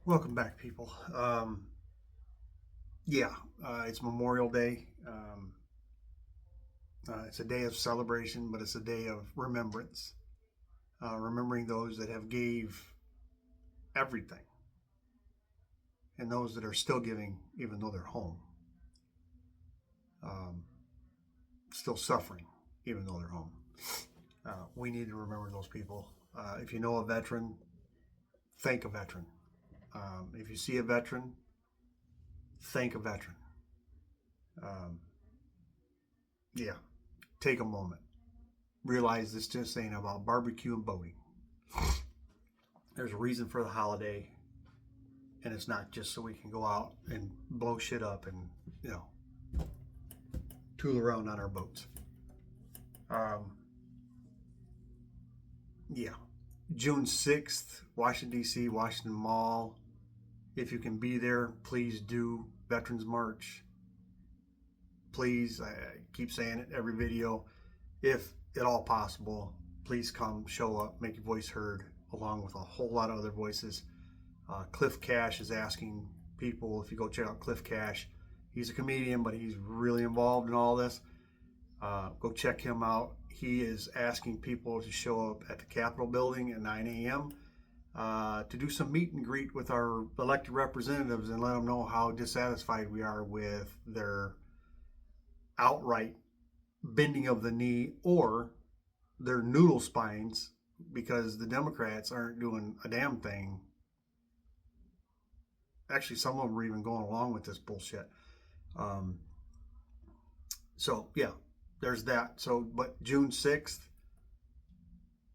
Welcome back, people. Yeah, it's Memorial Day. It's a day of celebration, but it's a day of remembrance. Remembering those that have gave everything, and those that are still giving, even though they're home. Um, Still suffering, even though they're home. We need to remember those people. If you know a veteran, thank a veteran. If you see a veteran, thank a veteran. Um, yeah, take a moment. Realize this just ain't about barbecue and boating. There's a reason for the holiday, and it's not just so we can go out and blow shit up and you know tool around on our boats. Um, yeah, June 6th, Washington D.C., Washington Mall. If you can be there, please do. Veterans March. Please, I keep saying it every video. If at all possible, please come, show up, make your voice heard, along with a whole lot of other voices. Cliff Cash is asking people, if you go check out Cliff Cash, he's a comedian, but he's really involved in all this. Go check him out. He is asking people to show up at the Capitol building at 9 a.m. To do some meet and greet with our elected representatives and let them know how dissatisfied we are with their outright bending of the knee or their noodle spines because the Democrats aren't doing a damn thing. Actually, some of them are even going along with this bullshit. Um, so, yeah, there's that. So, but June 6th,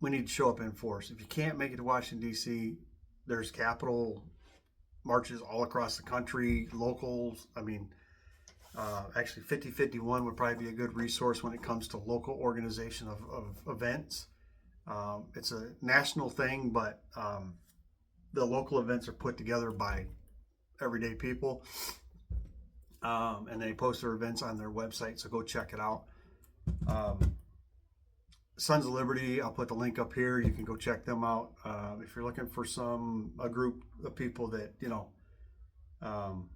we need to show up in force. If you can't make it to Washington, D.C., there's Capitol marches all across the country, locals. I mean, actually, 5051 would probably be a good resource when it comes to local organization of events. It's a national thing, but the local events are put together by everyday people. And they post their events on their website, so go check it out. Sons of Liberty, I'll put the link up here. You can go check them out. If you're looking for a group of people that, um,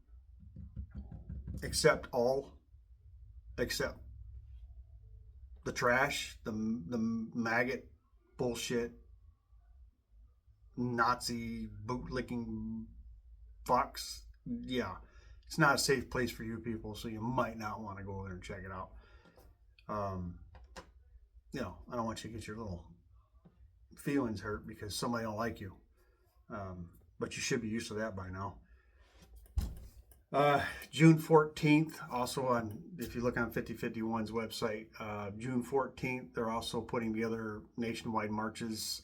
accept the trash, the maggot bullshit, Nazi bootlicking fucks. Yeah, it's not a safe place for you people, so you might not want to go over there and check it out. Um, I don't want you to get your little feelings hurt because somebody don't like you. But you should be used to that by now. June 14th, also on, if you look on 5051's website, June 14th, they're also putting together nationwide marches,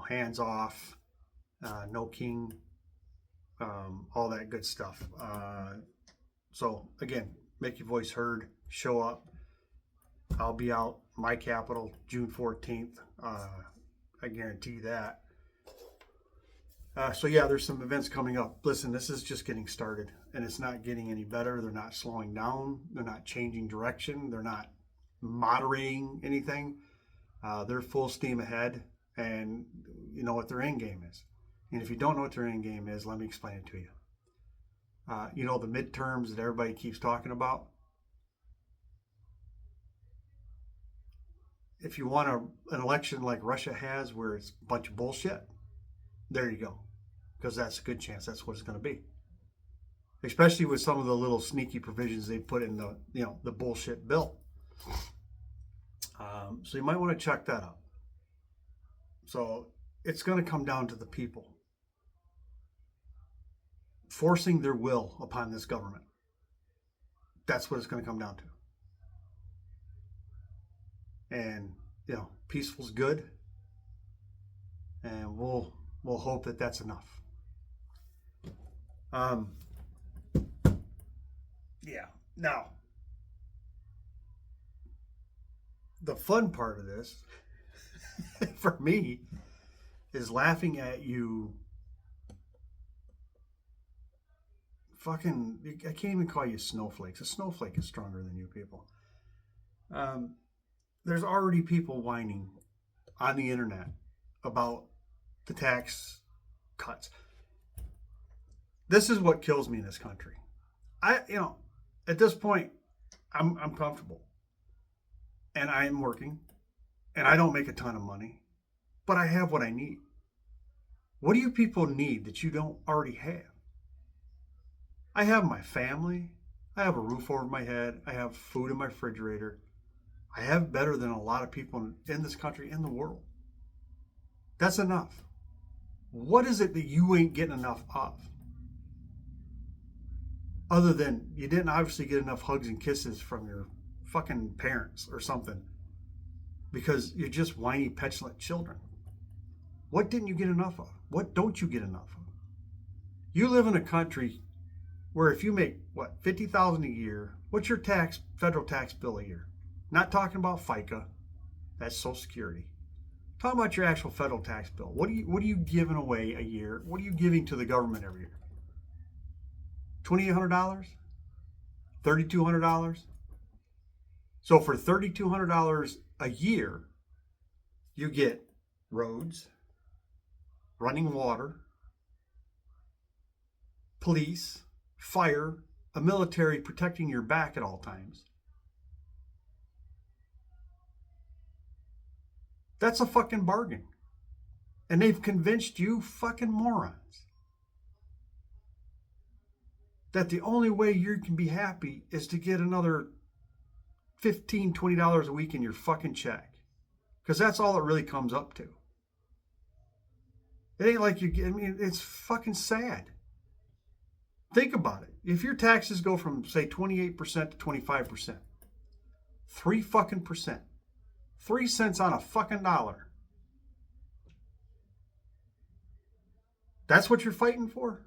hands off, no king, all that good stuff. So, again, make your voice heard, show up. I'll be out, my capital, June 14th. I guarantee that. So yeah, there's some events coming up. Listen, this is just getting started, and it's not getting any better. They're not slowing down. They're not changing direction. They're not moderating anything. They're full steam ahead, and you know what their end game is. And if you don't know what their end game is, let me explain it to you. The midterms that everybody keeps talking about. If you want an election like Russia has, where it's a bunch of bullshit, there you go, because that's a good chance that's what it's going to be, especially with some of the little sneaky provisions they put in the bullshit bill. So you might want to check that out. So it's going to come down to the people forcing their will upon this government. That's what it's going to come down to. And peaceful's good, and we'll hope that that's enough. Yeah. Now, the fun part of this, for me, is laughing at you. Fucking, I can't even call you snowflakes. A snowflake is stronger than you people. There's already people whining on the internet about the tax cuts. This is what kills me in this country. At this point, I'm comfortable, and I am working, and I don't make a ton of money, but I have what I need. What do you people need that you don't already have? I have my family. I have a roof over my head. I have food in my refrigerator. I have better than a lot of people in this country, in the world. That's enough. What is it that you ain't getting enough of? Other than you didn't obviously get enough hugs and kisses from your fucking parents or something, because you're just whiny, petulant children. What didn't you get enough of? What don't you get enough of? You live in a country where if you make, $50,000 a year, what's your federal tax bill a year? Not talking about FICA, that's Social Security. Talking about your actual federal tax bill. What are you giving away a year? What are you giving to the government every year? $2,800? $3,200? So for $3,200 a year, you get roads, running water, police, fire, a military protecting your back at all times. That's a fucking bargain. And they've convinced you fucking morons that the only way you can be happy is to get another $15, $20 a week in your fucking check. Because that's all it really comes up to. It ain't like it's fucking sad. Think about it. If your taxes go from, say, 28% to 25%, 3 fucking percent, 3 cents on a fucking dollar. That's what you're fighting for?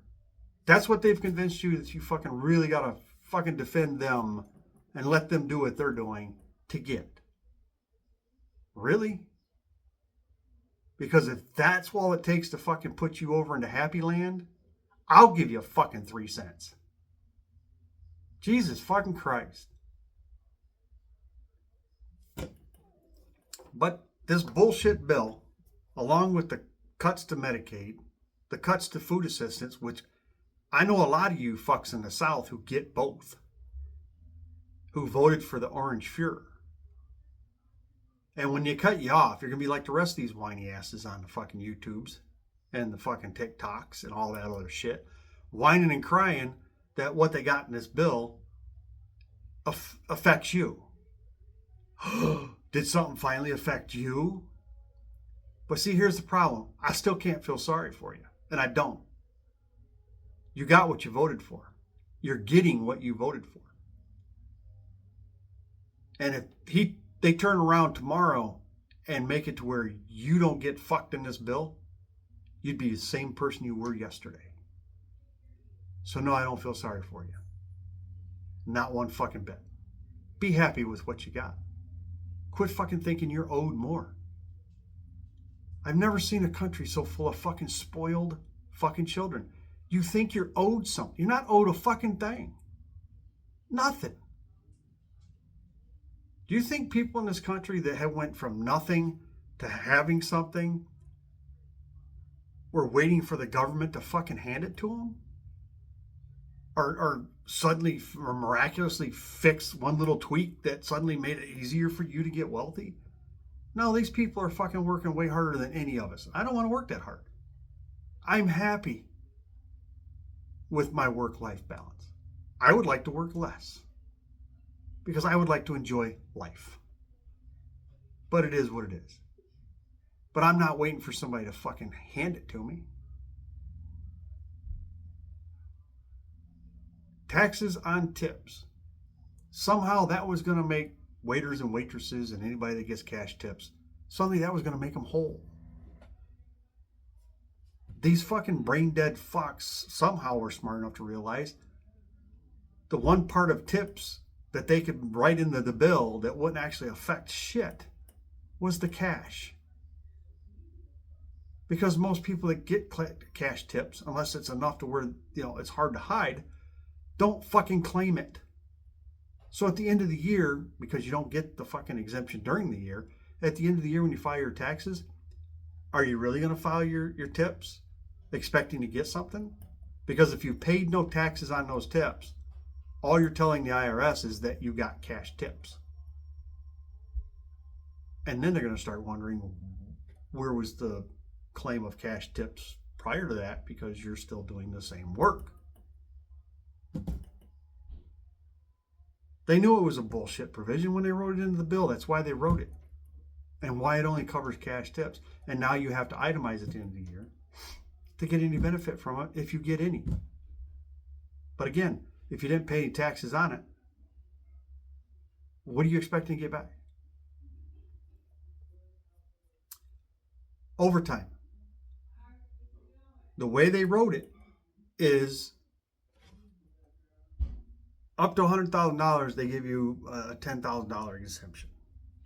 That's what they've convinced you that you fucking really gotta fucking defend them and let them do what they're doing to get. Really? Because if that's all it takes to fucking put you over into happy land, I'll give you fucking 3 cents. Jesus fucking Christ. But this bullshit bill, along with the cuts to Medicaid, the cuts to food assistance, which I know a lot of you fucks in the South who get both, who voted for the Orange Fuhrer. And when they cut you off, you're going to be like the rest of these whiny asses on the fucking YouTubes and the fucking TikToks and all that other shit, whining and crying that what they got in this bill affects you. Did something finally affect you? But see, here's the problem. I still can't feel sorry for you, and I don't. You got what you voted for. You're getting what you voted for. And if they turn around tomorrow and make it to where you don't get fucked in this bill, you'd be the same person you were yesterday. So no, I don't feel sorry for you. Not one fucking bit. Be happy with what you got. Quit fucking thinking you're owed more. I've never seen a country so full of fucking spoiled fucking children. You think you're owed something. You're not owed a fucking thing. Nothing. Do you think people in this country that have went from nothing to having something were waiting for the government to fucking hand it to them? Or suddenly or miraculously fix one little tweak that suddenly made it easier for you to get wealthy? No, these people are fucking working way harder than any of us. I don't want to work that hard. I'm happy with my work-life balance. I would like to work less because I would like to enjoy life. But it is what it is. But I'm not waiting for somebody to fucking hand it to me. Taxes on tips. Somehow that was going to make waiters and waitresses and anybody that gets cash tips, suddenly that was going to make them whole. These fucking brain dead fucks somehow were smart enough to realize the one part of tips that they could write into the bill that wouldn't actually affect shit was the cash. Because most people that get cash tips, unless it's enough to where it's hard to hide, don't fucking claim it. So at the end of the year, because you don't get the fucking exemption during the year, at the end of the year when you file your taxes, are you really going to file your tips? expecting to get something? Because if you paid no taxes on those tips, all you're telling the IRS is that you got cash tips. And then they're going to start wondering, where was the claim of cash tips prior to that, because you're still doing the same work. They knew it was a bullshit provision when they wrote it into the bill. That's why they wrote it. And why it only covers cash tips. And now you have to itemize at the end of the year to get any benefit from it, if you get any. But again, if you didn't pay any taxes on it, what are you expecting to get back? Overtime. The way they wrote it is up to $100,000, they give you a $10,000 exemption.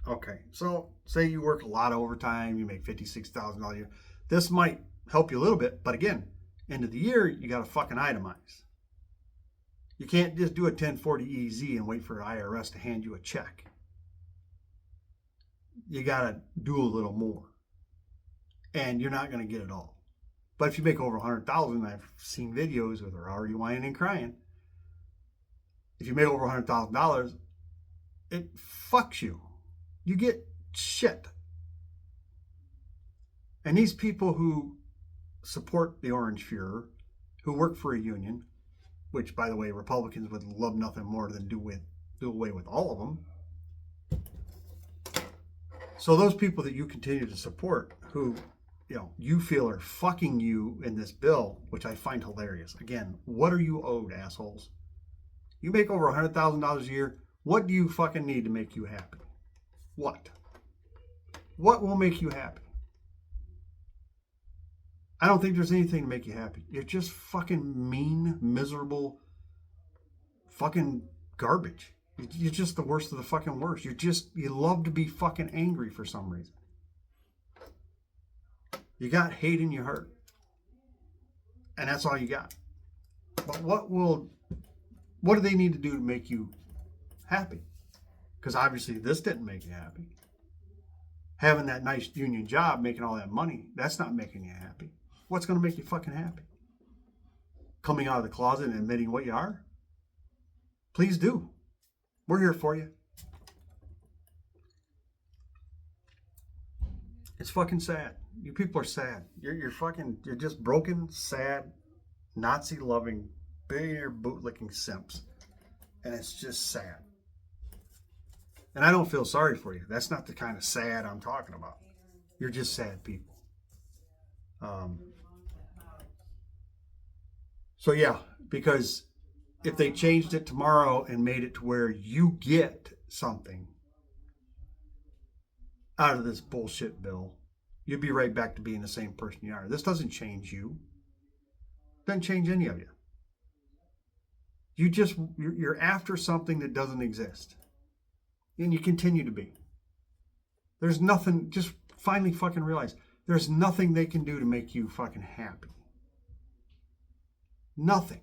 Okay, so say you work a lot of overtime, you make $56,000 a year. This might help you a little bit, but again, end of the year, you got to fucking itemize. You can't just do a 1040 EZ and wait for IRS to hand you a check. You got to do a little more. And you're not going to get it all. But if you make over 100,000, I've seen videos where they're already whining and crying. If you make over $100,000, it fucks you. You get shit. And these people who support the Orange Fuhrer, who work for a union, which, by the way, Republicans would love nothing more than do away with all of them. So those people that you continue to support, who you feel are fucking you in this bill, which I find hilarious. Again, what are you owed, assholes? You make over $100,000 a year. What do you fucking need to make you happy? What? What will make you happy? I don't think there's anything to make you happy. You're just fucking mean, miserable, fucking garbage. You're just the worst of the fucking worst. You love to be fucking angry for some reason. You got hate in your heart. And that's all you got. But what do they need to do to make you happy? Because obviously this didn't make you happy. Having that nice union job, making all that money, that's not making you happy. What's going to make you fucking happy? Coming out of the closet and admitting what you are? Please do. We're here for you. It's fucking sad. You people are sad. You're just broken, sad, Nazi-loving, billionaire bootlicking simps. And it's just sad. And I don't feel sorry for you. That's not the kind of sad I'm talking about. You're just sad people. So yeah, because if they changed it tomorrow and made it to where you get something out of this bullshit bill, you'd be right back to being the same person you are. This doesn't change you. Doesn't change any of you. You're after something that doesn't exist. And you continue to be. There's nothing, just finally fucking realize, there's nothing they can do to make you fucking happy. Nothing.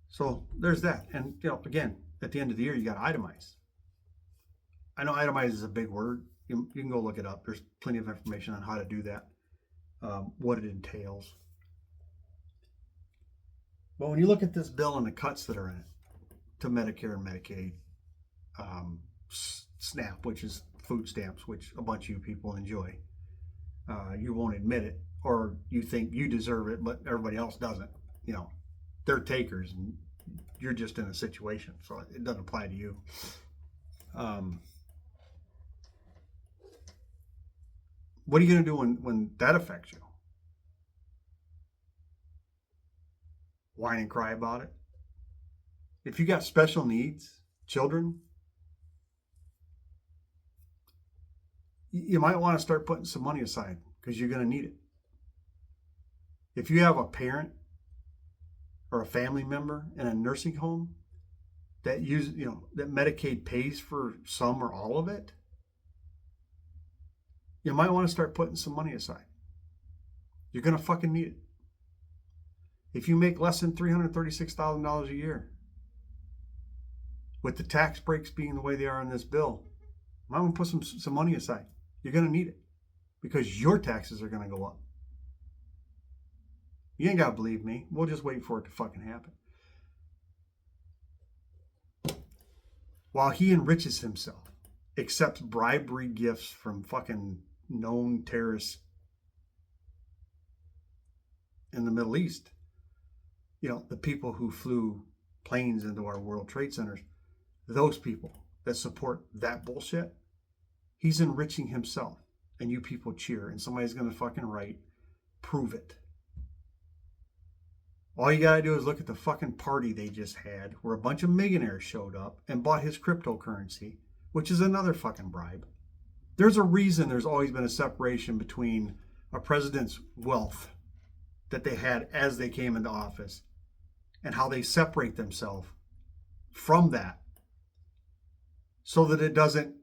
So there's that. And, again, at the end of the year, you got to itemize. I know itemize is a big word. You can go look it up. There's plenty of information on how to do that, what it entails. But when you look at this bill and the cuts that are in it to Medicare and Medicaid, SNAP, which is food stamps, which a bunch of you people enjoy, you won't admit it, or you think you deserve it, but everybody else doesn't. They're takers, and you're just in a situation, so it doesn't apply to you. What are you going to do when that affects you? Whine and cry about it? If you got special needs, children, you might want to start putting some money aside, because you're going to need it. If you have a parent or a family member in a nursing home that that Medicaid pays for some or all of it, you might want to start putting some money aside. You're going to fucking need it. If you make less than $336,000 a year, with the tax breaks being the way they are in this bill, you might want to put some money aside. You're going to need it. because your taxes are going to go up. You ain't got to believe me. We'll just wait for it to fucking happen. While he enriches himself, accepts bribery gifts from fucking known terrorists in the Middle East. You know, the people who flew planes into our World Trade Centers, those people that support that bullshit, he's enriching himself. And you people cheer, and somebody's going to fucking write, prove it. All you got to do is look at the fucking party they just had where a bunch of millionaires showed up and bought his cryptocurrency, which is another fucking bribe. There's a reason there's always been a separation between a president's wealth that they had as they came into office and how they separate themselves from that so that it doesn't,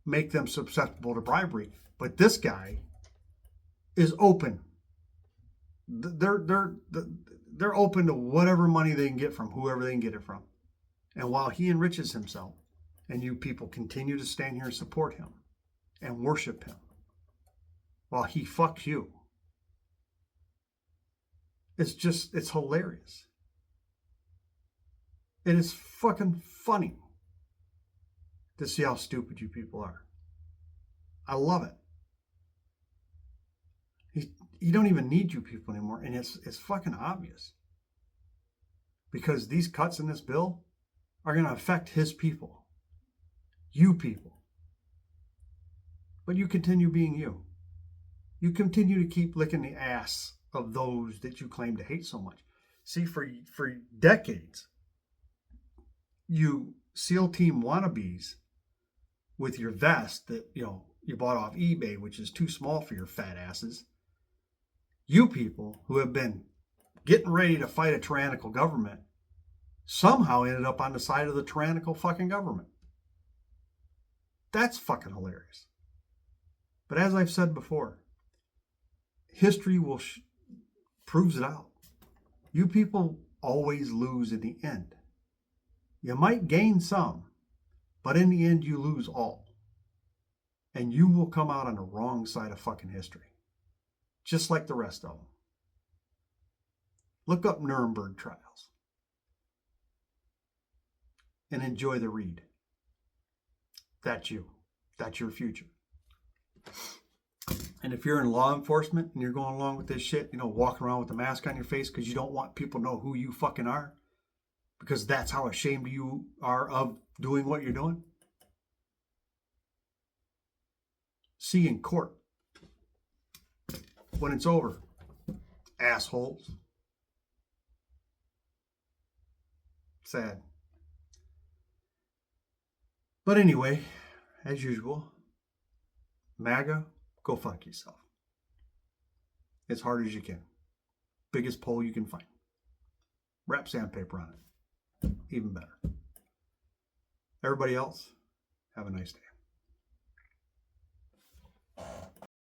make them susceptible to bribery. But this guy is open. They're open to whatever money they can get from whoever they can get it from. And while he enriches himself, and you people continue to stand here and support him and worship him, while he fucks you, it's hilarious. It is fucking funny to see how stupid you people are. I love it. He don't even need you people anymore, and it's fucking obvious. Because these cuts in this bill are going to affect his people. You people. But you continue being you. You continue to keep licking the ass of those that you claim to hate so much. See, for decades, you SEAL team wannabes with your vest that, you bought off eBay, which is too small for your fat asses. You people who have been getting ready to fight a tyrannical government somehow ended up on the side of the tyrannical fucking government. That's fucking hilarious. But as I've said before, history will proves it out. You people always lose in the end. You might gain some, but in the end you lose all. And you will come out on the wrong side of fucking history. Just like the rest of them. Look up Nuremberg trials. And enjoy the read. That's you. That's your future. And if you're in law enforcement and you're going along with this shit, walking around with a mask on your face because you don't want people to know who you fucking are, because that's how ashamed you are of doing what you're doing, see you in court when it's over, assholes. Sad. But anyway, as usual, MAGA, go fuck yourself. As hard as you can. Biggest pole you can find. Wrap sandpaper on it. Even better. Everybody else, have a nice day.